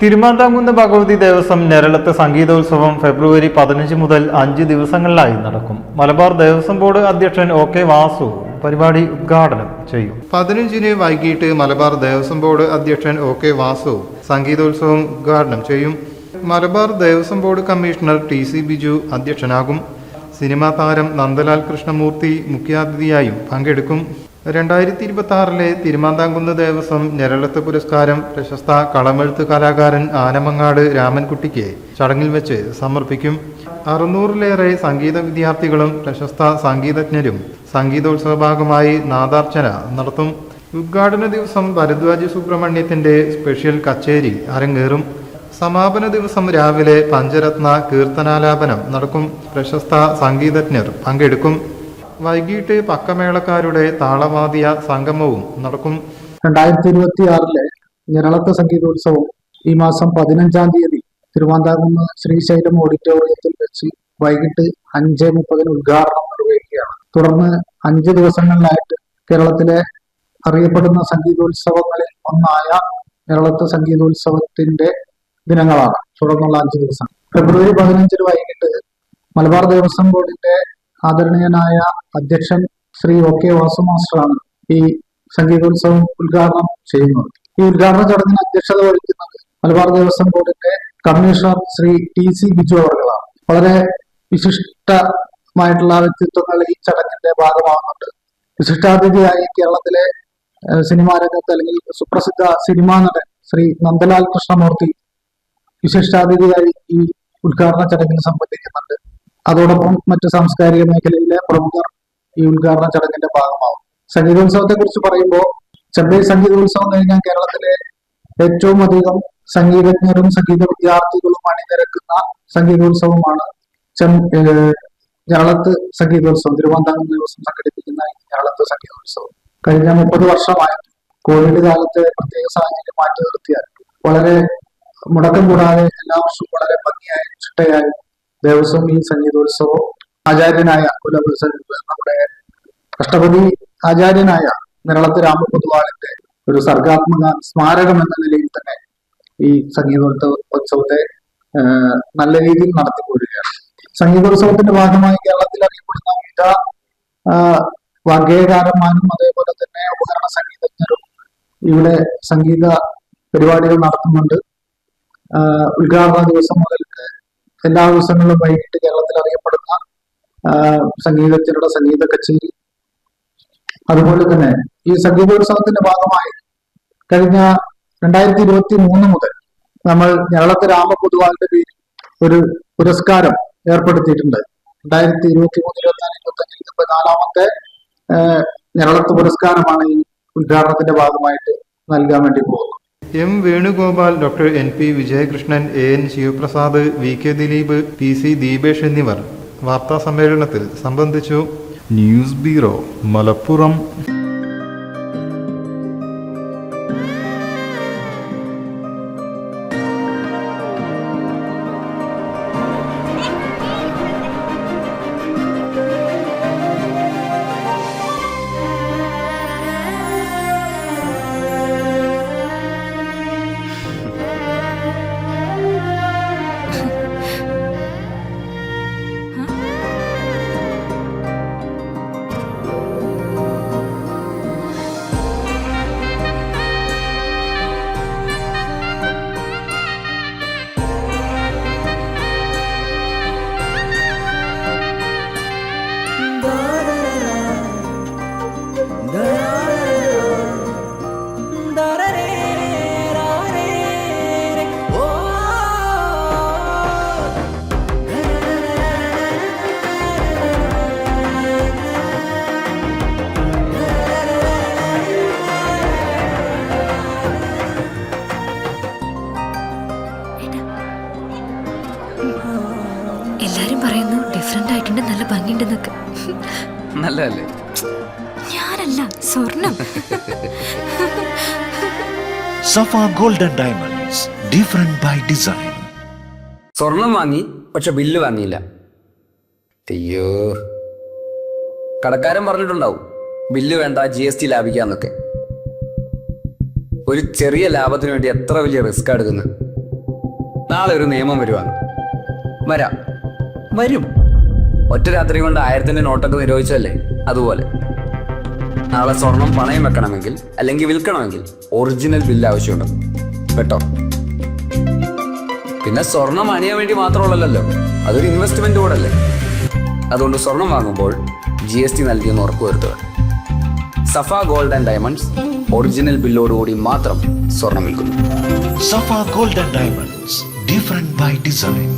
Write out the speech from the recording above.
തിരുമാന്താംകുന്ന് ഭഗവതി ദേവസ്വം ഞരളത്ത് സംഗീതോത്സവം ഫെബ്രുവരി 15 മുതൽ 5 ദിവസങ്ങളിലായി നടക്കും. മലബാർ ദേവസ്വം ബോർഡ് അധ്യക്ഷൻ OK വാസു പരിപാടി ഉദ്ഘാടനം ചെയ്യും. 15-ന് വൈകിട്ട് മലബാർ ദേവസ്വം ബോർഡ് അധ്യക്ഷൻ OK വാസു സംഗീതോത്സവം ഉദ്ഘാടനം ചെയ്യും. Malabar Devaswom board commissioner TC Biju അധ്യക്ഷനാകും. സിനിമാ താരം നന്ദലാൽ കൃഷ്ണമൂർത്തി മുഖ്യാതിഥിയായും പങ്കെടുക്കും. 2026 തിരുമാന്താംകുന്ന് ദേവസ്വം ഞരളത്ത് പുരസ്കാരം പ്രശസ്ത കളമെഴുത്ത് കലാകാരൻ ആനമങ്ങാട് രാമൻകുട്ടിക്ക് ചടങ്ങിൽ വെച്ച് സമർപ്പിക്കും. 600-ലേറെ സംഗീത വിദ്യാർത്ഥികളും പ്രശസ്ത സംഗീതജ്ഞരും സംഗീതോത്സവ ഭാഗമായി നാദാർച്ചന നടത്തും. ഉദ്ഘാടന ദിവസം ഭരദ്വാജ് സുബ്രഹ്മണ്യത്തിന്റെ സ്പെഷ്യൽ കച്ചേരി അരങ്ങേറും. സമാപന ദിവസം രാവിലെ പഞ്ചരത്ന കീർത്തനാലാപനം നടക്കും. പ്രശസ്ത സംഗീതജ്ഞർ പങ്കെടുക്കും. വൈകിട്ട് പക്കമേളക്കാരുടെ താളവാദ്യ സംഗമവും നടക്കും. 2026 ഞരളത്ത് സംഗീതോത്സവം ഈ മാസം 15-ാം തീയതി തിരുമാന്താംകുന്ന് ശ്രീശൈലം ഓഡിറ്റോറിയത്തിൽ വെച്ച് വൈകിട്ട് 5:30 ഉദ്ഘാടനം നിർവഹിക്കുകയാണ്. തുടർന്ന് 5 ദിവസങ്ങളിലായിട്ട് കേരളത്തിലെ അറിയപ്പെടുന്ന സംഗീതോത്സവങ്ങളിൽ ഒന്നായ ഞരളത്ത് സംഗീതോത്സവത്തിന്റെ ദിനങ്ങളാണ് തുടർന്നുള്ള 5 ദിവസം. ഫെബ്രുവരി 15 വൈകിട്ട് മലബാർ ദേവസ്വം ബോർഡിന്റെ ആദരണീയനായ അധ്യക്ഷൻ ശ്രീ OK വാസു മാസ്റ്ററാണ് ഈ സംഗീതോത്സവം ഉദ്ഘാടനം ചെയ്യുന്നത്. ഈ ഉദ്ഘാടന ചടങ്ങിന് അധ്യക്ഷത വഹിക്കുന്നത് മലബാർ ദേവസ്വം ബോർഡിന്റെ കമ്മീഷണർ ശ്രീ TC ബിജു അവർകളാണ്. വളരെ വിശിഷ്ടമായിട്ടുള്ള വ്യക്തിത്വങ്ങൾ ഈ ചടങ്ങിന്റെ ഭാഗമാകുന്നുണ്ട്. വിശിഷ്ടാതിഥിയായി കേരളത്തിലെ സിനിമാ രംഗത്ത് അല്ലെങ്കിൽ സുപ്രസിദ്ധ സിനിമാ നടൻ ശ്രീ നന്ദലാൽ കൃഷ്ണമൂർത്തി വിശിഷ്ടാതിഥിയായി ഈ ഉദ്ഘാടന ചടങ്ങിൽ സംബന്ധിക്കുന്നുണ്ട്. അതോടൊപ്പം മറ്റ് സാംസ്കാരിക മേഖലയിലെ പ്രമുഖർ ഈ ഉദ്ഘാടന ചടങ്ങിന്റെ ഭാഗമാവും. സംഗീതോത്സവത്തെ കുറിച്ച് പറയുമ്പോൾ ചെമ്പൈ സംഗീതോത്സവം കഴിഞ്ഞാൽ കേരളത്തിലെ ഏറ്റവും അധികം സംഗീതജ്ഞരും സംഗീത വിദ്യാർത്ഥികളും അണിനിരക്കുന്ന സംഗീതോത്സവമാണ് ഞരളത്ത് സംഗീതോത്സവം. തിരുവനന്തപുരം ദിവസം സംഘടിപ്പിക്കുന്ന ഈ ഞരളത്ത് സംഗീതോത്സവം കഴിഞ്ഞ 30 വർഷമായി കോവിഡ് കാലത്തെ പ്രത്യേക സാഹചര്യം മാറ്റി നിർത്തിയാൽ വളരെ മുടക്കം കൂടാതെ എല്ലാ വർഷവും വളരെ ഭംഗിയായി ചിട്ടയായി ദേവസ്വം ഈ സംഗീതോത്സവം ആചാര്യനായ നമ്മുടെ അഷ്ടപതി ആചാര്യനായ ഞരളത്ത് രാമപൊതുവാളിന്റെ ഒരു സർഗാത്മക സ്മാരകം എന്ന നിലയിൽ തന്നെ ഈ സംഗീതോത്സവത്തെ നല്ല രീതിയിൽ നടത്തിപ്പോരുകയാണ്. സംഗീതോത്സവത്തിന്റെ ഭാഗമായി കേരളത്തിൽ അറിയപ്പെടുന്ന വിവിധ വാഗ്ഗേയകാരന്മാരും അതേപോലെ തന്നെ ഉപകരണ സംഗീതജ്ഞരും ഇവിടെ സംഗീത പരിപാടികൾ നടത്തുന്നുണ്ട്. ഉദ്ഘാടന ദിവസം മുതൽ എല്ലാ ദിവസങ്ങളിലും വൈകിട്ട് കേരളത്തിൽ അറിയപ്പെടുന്ന സംഗീതജ്ഞരുടെ സംഗീത കച്ചേരി. അതുപോലെ തന്നെ ഈ സംഗീതോത്സവത്തിന്റെ ഭാഗമായി കഴിഞ്ഞ 2023 മുതൽ നമ്മൾ ഞരളത്ത് രാമപൊതുവാളിന്റെ പേരിൽ ഒരു പുരസ്കാരം ഏർപ്പെടുത്തിയിട്ടുണ്ട്. 2023, 24, 25, 24ാമത്തെ ഞരളത്ത് പുരസ്കാരമാണ് ഈ ഉദ്ഘാടനത്തിന്റെ ഭാഗമായിട്ട് നൽകാൻ വേണ്ടി പോകുന്നത്. M Venugopal, doctor NP Vijayakrishnan, AN Sivaprasad, VK Dileep, PC Deepesh എന്നിവർ വാർത്താ സമ്മേളനത്തിൽ സംബന്ധിച്ചു. News bureau, Malappuram. എല്ലാരും പറയുന്നു ഡിഫറെന്റ് ആയിട്ടുണ്ട്, നല്ല ഭംഗിയുണ്ടെന്നൊക്കെ. നല്ലതല്ലേ? ഞാനല്ല, സ്വർണം. Safa golden diamonds, different by design. സ്വർണം വാങ്ങി, പക്ഷെ ബില്ല് വാങ്ങിയില്ല. അയ്യോ, കടക്കാരൻ പറഞ്ഞിട്ടുണ്ടാവും ബില്ല് വേണ്ട, GST ലാഭിക്കാന്നൊക്കെ. ഒരു ചെറിയ ലാഭത്തിന് വേണ്ടി എത്ര വലിയ റിസ്ക് എടുക്കുന്നത്. നാളെ ഒരു നിയമം വരുവാണ്. വരും. ഒറ്റ രാത്രി കൊണ്ട് 1000-ന്റെ നോട്ടൊക്കെ നിരോധിച്ചല്ലേ, അതുപോലെ നാളെ സ്വർണം പണയം വെക്കണമെങ്കിൽ അല്ലെങ്കിൽ വിൽക്കണമെങ്കിൽ ഒറിജിനൽ ബില്ല് ആവശ്യമുണ്ട് കേട്ടോ. പിന്നെ സ്വർണം അണിയാൻ വേണ്ടി മാത്രമുള്ളല്ലോ, അതൊരു ഇൻവെസ്റ്റ്മെന്റ് കൂടല്ലേ. അതുകൊണ്ട് സ്വർണം വാങ്ങുമ്പോൾ GST നൽകിയെന്ന് ഉറപ്പുവരുത്തുക. സഫ ഗോൾഡ് ആൻഡ് ഡയമണ്ട്സ് ഒറിജിനൽ ബില്ലോടുകൂടി മാത്രം സ്വർണം വിൽക്കുന്നു. Safa Gold and Diamonds, different by design.